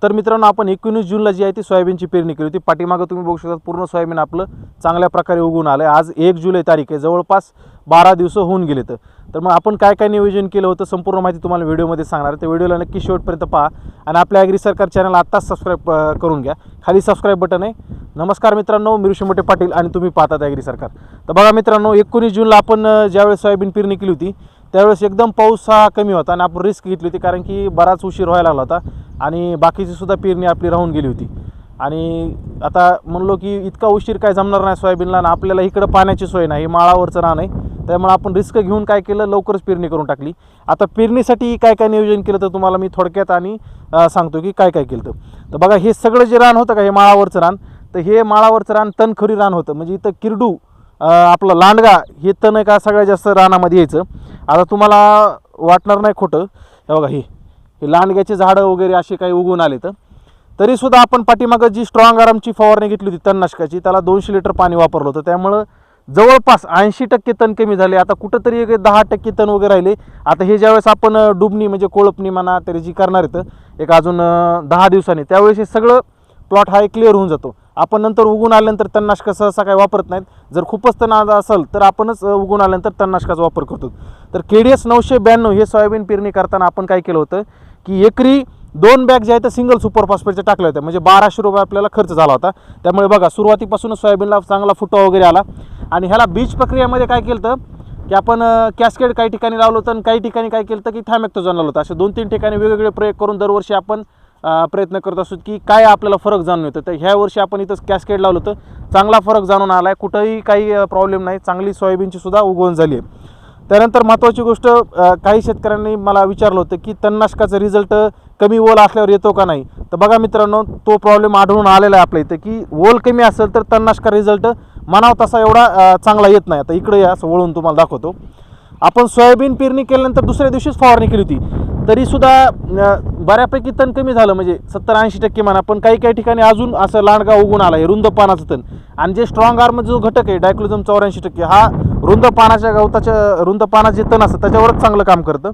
तर मित्रांनो आपण 19 जूनला जी आहे ती सोयाबीनची पेरणी केली होती। पाठीमागे तुम्ही बघू शकता पूर्ण सोयाबीन आपलं चांगल्या प्रकारे उगवून आलं। आज 1 जुलै तारीख आहे, जवळपास 12 दिवस होऊन गेले। तर मग आपण काय काय नियोजन केलं होतं संपूर्ण माहिती तुम्हाला व्हिडिओमध्ये सांगणार आहे। तर व्हिडिओला नक्की शेवटपर्यंत पहा आणि आपल्या ॲग्री सरकार चॅनल आत्ताच सबस्क्राईब करून घ्या, खाली सबस्क्राईब बटन आहे। नमस्कार मित्रांनो, मी ऋषी मोठे पाटील आणि तुम्ही पाहतात ॲग्री सरकार। तर बघा मित्रांनो, 19 जूनला आपण ज्यावेळेस सोयाबीन पेरणी केली होती त्यावेळेस एकदम पाऊस हा कमी होता आणि आपण रिस्क घेतली होती, कारण की बराच उशीर व्हायला लागला होता आणि बाकीची सुद्धा पेरणी आपली राहून गेली होती। आणि आता म्हणलो की इतका उशीर काय जमणार नाही सोयाबीनला, आणि आपल्याला इकडं पाण्याची सोय नाही, माळावरचं रान आहे, त्यामुळे आपण रिस्क घेऊन काय केलं, लवकरच पेरणी करून टाकली। आता पेरणीसाठी काय काय नियोजन केलं तर तुम्हाला मी थोडक्यात आणि सांगतो की काय काय केलं। तर बघा, हे सगळं जे रान होतं का, हे माळावरचं रान, तर हे माळावरचं रान तणखरी रान होतं। म्हणजे इथं किरडू आपलं लांडगा हे तण का सगळ्यात जास्त रानामध्ये यायचं। आता तुम्हाला वाटणार नाही खोटं, हे बघा, हे लांडग्याचे झाडं वगैरे असे काही उगवून आले। तर तरीसुद्धा आपण पाठीमागं जी स्ट्रॉंग आरामची फवारणी घेतली होती तणनाशकाची, त्याला 200 लिटर पाणी वापरलं होतं, त्यामुळं जवळपास 80% तण कमी झाले। आता कुठंतरी एक 10% तण वगैरे राहिले। आता हे ज्यावेळेस आपण डुबणी म्हणजे कोळपणी म्हणा तरी जी करणार आहेत एक अजून 10 दिवसांनी, त्यावेळेस हे सगळं प्लॉट हा क्लिअर होऊन जातो। आपण नंतर उगून आल्यानंतर तणनाशक सहसा काय वापरत नाहीत, जर खूपच तण असेल तर आपणच उगून आल्यानंतर तणनाशकाचा वापर करतो। तर KDS 992 हे सोयाबीन पेरणी करताना आपण काय केलं होतं की एकरी 2 बॅग जे आहेत सिंगल सुपर फॉस्फेटच्या टाकल्या होत्या, म्हणजे 1200 रुपये आपल्याला खर्च झाला होता। त्यामुळे बघा, सुरुवातीपासूनच सोयाबीनला चांगला फुटवा वगैरे आला। आणि ह्याला बीज प्रक्रियेमध्ये काय केलं होतं की आपण कॅस्केड काही ठिकाणी लावलं होतं आणि काही ठिकाणी काय केलं होतं की थायमॅक्टोझोन लावलं होतं। असे 2-3 ठिकाणी वेगवेगळे प्रयोग करून दरवर्षी आपण प्रयत्न करत असतो की काय आपल्याला फरक जाणून येतो। तर ह्या वर्षी आपण इथं कॅस्केड लावलं होतं, चांगला फरक जाणून आला आहे, कुठंही काही प्रॉब्लेम नाही, चांगली सोयाबीनची सुद्धा उगवण झाली आहे। त्यानंतर महत्त्वाची गोष्ट, काही शेतकऱ्यांनी मला विचारलं होतं की तणनाशकाचा रिझल्ट कमी ओल असल्यावर येतो का नाही। तर बघा मित्रांनो, तो प्रॉब्लेम आढळून आलेला आहे आपल्या इथं की ओल कमी असेल तर तणनाशका रिझल्ट म्हणावं तसा एवढा चांगला येत नाही। आता इकडे या, असं वळून तुम्हाला दाखवतो। आपण सोयाबीन पेरणी केल्यानंतर दुसऱ्या दिवशीच फवारणी केली होती, तरीसुद्धा बऱ्यापैकी तण कमी झालं, म्हणजे 70-80% म्हणा। पण काही काही ठिकाणी अजून असं लांडगा उगून आला, हे रुंद पानाचं तण। आणि जे स्ट्रॉंग आर्म जो घटक आहे डायक्लोझम 84%, हा रुंद पानाच्या गवताच्या रुंद पानाचे तण असतं त्याच्यावरच चांगलं काम करतं।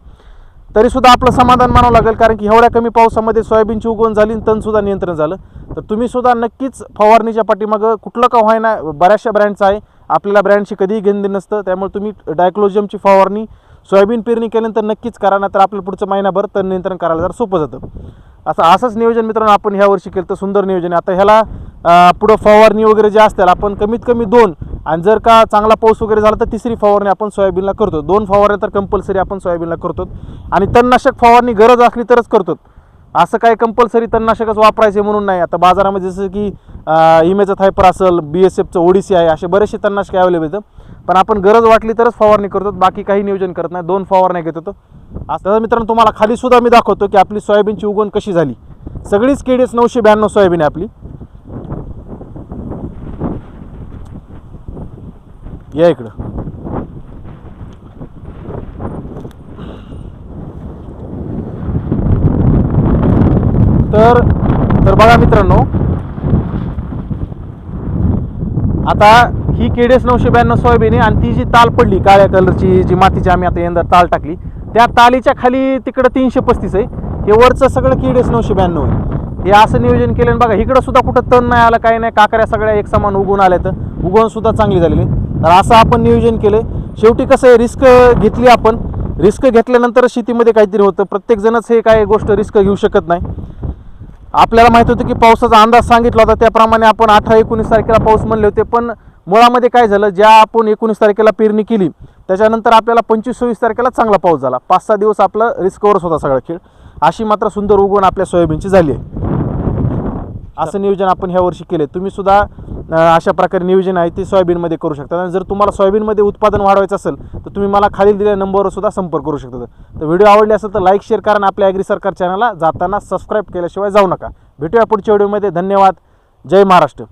तरीसुद्धा आपलं समाधान मानावं लागेल, कारण की एवढ्या कमी पावसामध्ये सोयाबीनची उगवण झाली आणि तणसुद्धा नियंत्रण झालं। तर तुम्हीसुद्धा नक्कीच फवारणीच्या पाठीमागं कुठलं का व्हायना, बऱ्याचशा ब्रँडचं आहे, आपल्याला ब्रँडशी कधीही घेणं नसतं, त्यामुळे तुम्ही डायक्लोझमची फवारणी सोयाबीन पेरणी केल्यानंतर नक्कीच करा, नाहीतर आपलं पुढचं महिनाभर तण नियंत्रण करायला जरा सोपं जातं। असंच नियोजन मित्रांनो आपण ह्या वर्षी केलं, तर सुंदर नियोजन आहे। आता ह्याला पुढं फवारणी वगैरे जे असतील आपण कमीत कमी 2, आणि जर का चांगला पाऊस वगैरे झाला तर 3री फवारणी आपण सोयाबीनला करतो। 2 फवारण्या तर कंपल्सरी आपण सोयाबीनला करतो, आणि तणनाशक फवारणी गरज असली तरच करतो। असं काय कंपल्सरी तणनाशकच वापरायचे म्हणून नाही। आता बाजारामध्ये जसं की इमेचं थायपर असेल, BSFचं ओडिसी आहे, असे बरेचसे तणनाशके अवेलेबल आहेत, पण आपण गरज वाटली तरच फवारणी करतो, बाकी काही नियोजन करत नाही। 2 फवारण्या घेत होतो। आता मित्रांनो तुम्हाला खाली सुद्धा मी दाखवतो की आपली सोयाबीनची उगवण कशी झाली। सगळीच KDS 992 सोयाबीन आहे आपली। या इकडं, तर बघा मित्रांनो, आता ही KDS 992 सोयाबीन आहे, आणि ती जी ताल पडली काळ्या कलरची जी मातीची आम्ही आता यंदा ताल टाकली, त्या तालीच्या खाली तिकडं 335 आहे, हे वरचं सगळं KDS 992 आहे। हे असं नियोजन केलं। बघा, इकडं सुद्धा कुठं तण नाही आलं, काही नाही, काकऱ्या सगळ्या एक समान उगवून आल्या, तर उगवण सुद्धा चांगली झालेली। तर असं आपण नियोजन केलं। शेवटी कसं आहे, रिस्क घेतली आपण, रिस्क घेतल्यानंतर शेतीमध्ये काहीतरी होतं। प्रत्येकजणच हे काय गोष्ट रिस्क घेऊ शकत नाही। आपल्याला माहित होतं की पावसाचा अंदाज सांगितला होता, त्याप्रमाणे आपण 18-19 तारखेला पाऊस म्हणले होते, पण मुळामध्ये काय झालं, ज्या आपण 19 तारखेला पेरणी केली त्याच्यानंतर आपल्याला 25-26 तारखेला चांगला पाऊस झाला। 5-6 दिवस आपलं रिस्कवरच होता सगळा खेळ। अशी मात्र सुंदर उगवण आपल्या सोयाबीनची झाली आहे। असं नियोजन आपण ह्या वर्षी केले। तुम्ही सुद्धा अशा प्रकारे नियोजन आहे ते सोयाबीनमध्ये करू शकता। आणि जर तुम्हाला सोयाबीनमध्ये उत्पादन वाढवायचं असेल तर तुम्ही मला खाली दिलेल्या नंबरवर सुद्धा संपर्क करू शकता। तर व्हिडिओ आवडले असेल तर लाईक, शेअर करा, आणि आपल्या ॲग्री सरकार चॅनलला जाताना सबस्क्राईब केल्याशिवाय जाऊ नका। भेटूया पुढच्या व्हिडिओमध्ये। धन्यवाद। जय महाराष्ट्र।